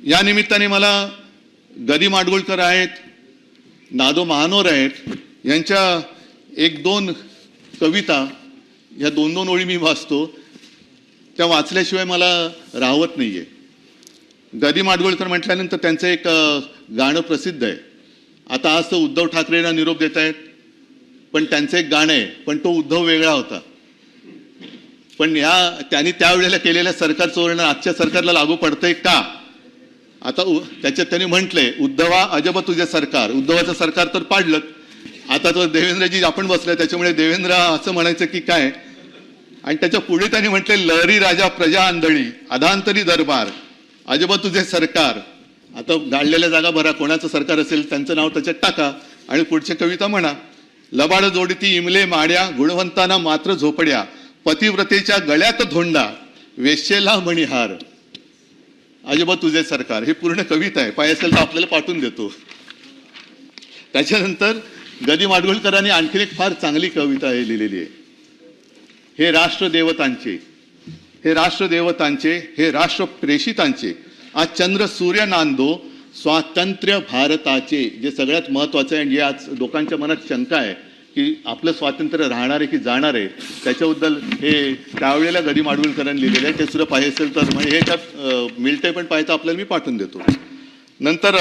या निमित्ताने मला गदी माडगुळकर आहेत, नादो महानोर आहेत, यांच्या एक दोन कविता ह्या दोन दोन ओळी मी वाचतो, त्या वाचल्याशिवाय मला राहवत नाहीये. गदी माडगुळकर म्हटल्यानंतर त्यांचं एक गाणं प्रसिद्ध आहे. आता आज तर उद्धव ठाकरेंना निरोप देत आहेत, पण त्यांचं एक गाणं आहे, पण तो उद्धव वेगळा होता. पण त्यांनी त्यावेळेला केलेल्या सरकारचं वर्णन आजच्या सरकारला लागू पडतंय का? आता त्याच्यात त्यांनी म्हटलंय, उद्धवा अजब तुझे सरकार. उद्धवाचं सरकार तर पाडलं, आता तर देवेंद्रजी आपण बसले, त्याच्यामुळे देवेंद्र असं म्हणायचं की काय. आणि त्याच्या पुढे त्यांनी म्हटले, लहरी राजा प्रजा आंधळी अधांतरी दरबार अजब तुझे सरकार. आता गाळलेल्या जागा भरा, कोणाचं सरकार असेल त्यांचं नाव त्याच्यात टाका आणि पुढच्या कविता म्हणा. लबाड जोडती इमले माड्या गुणवंतांना मात्र झोपड्या, पतिव्रतेच्या गळ्यात धोंडा वेश्येला मणिहार अजब तुझे सरकार. हे पूर्ण कविता आहे, पाय असेल तर आपल्याला पाठवून देतो. त्याच्यानंतर गदी माडगुळकरांनी आणखी एक फार चांगली कविता लिहिलेली आहे. हे राष्ट्रदेवतांचे, हे राष्ट्रदेवतांचे, हे राष्ट्र प्रेषितांचे आज चंद्र सूर्य नांदो स्वातंत्र्य भारताचे. जे सगळ्यात महत्वाचं आहे आणि जे आज लोकांच्या मनात शंका आहे की आपलं स्वातंत्र्य राहणार आहे की जाणार आहे, त्याच्याबद्दल हे त्यावेळेला गदी माडगुळकरांनी लिहिलेलं आहे. ते सुद्धा पाहिजे असेल तर म्हणजे हे त्यात मिळतंय, पण पाहिजे आपल्याला मी पाठवून देतो. नंतर